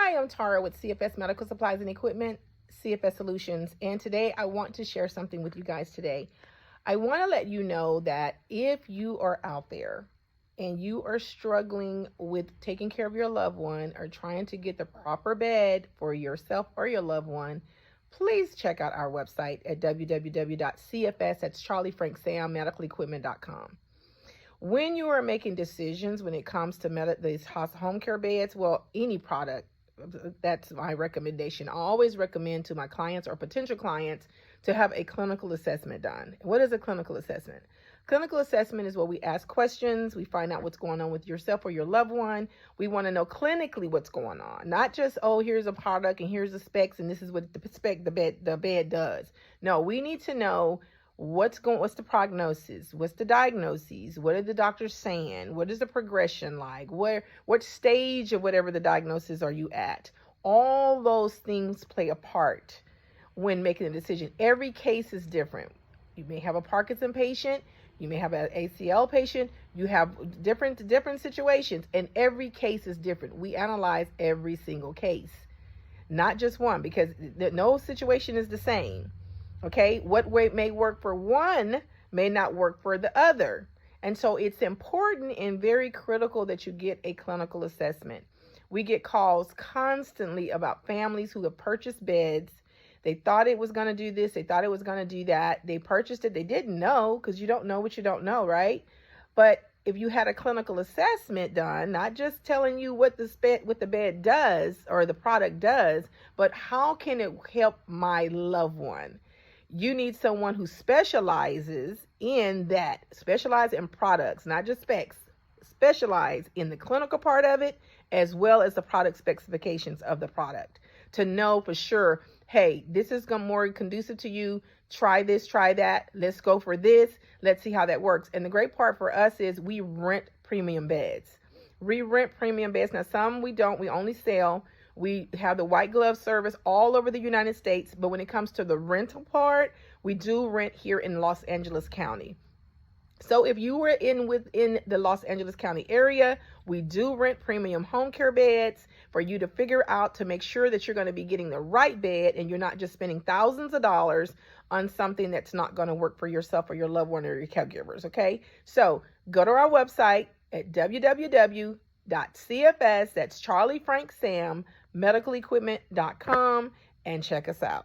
Hi, I'm Tara with CFS Medical Supplies and Equipment, CFS Solutions, and today I want to share something with you guys today. I want to let you know that if you are out there and you are struggling with taking care of your loved one or trying to get the proper bed for yourself or your loved one, please check out our website at www.cfs, that's Charlie Frank Sam, medicalequipment.com. When you are making decisions when it comes to these home care beds, well, any product, that's my recommendation. I always recommend to my clients or potential clients to have a clinical assessment done. What is a clinical assessment? Clinical assessment is where we ask questions, we find out what's going on with yourself or your loved one. We want to know clinically what's going on, not just, oh, here's a product and here's the specs and this is what the bed does. No, we need to know what's the prognosis, what's the diagnosis, what are the doctors saying, what is the progression like, what stage of whatever the diagnosis are you at. All those things play a part when making a decision. Every case is different. You may have a Parkinson patient, you may have an ACL patient, you have different situations, and every case is different. We analyze every single case, not just one, because no situation is the same. Okay, what way may work for one may not work for the other. And so it's important and very critical that you get a clinical assessment. We get calls constantly about families who have purchased beds. They thought it was going to do this. They thought it was going to do that. They purchased it. They didn't know, because you don't know what you don't know, right? But if you had a clinical assessment done, not just telling you what the bed does or the product does, but how can it help my loved one? You need someone who specializes in that, specialize in products, not just specs, specialize in the clinical part of it, as well as the product specifications of the product, to know for sure, hey, this is more conducive to you. Try this, try that. Let's go for this. Let's see how that works. And the great part for us is we rent premium beds. We rent premium beds. Now, some we don't. We only sell. We have the white glove service all over the United States, but when it comes to the rental part, we do rent here in Los Angeles County. So if you were within the Los Angeles County area, we do rent premium home care beds for you to figure out, to make sure that you're going to be getting the right bed and you're not just spending thousands of dollars on something that's not going to work for yourself or your loved one or your caregivers. Okay, so go to our website at www.cfs, that's Charlie Frank Sam, medicalequipment.com, and check us out.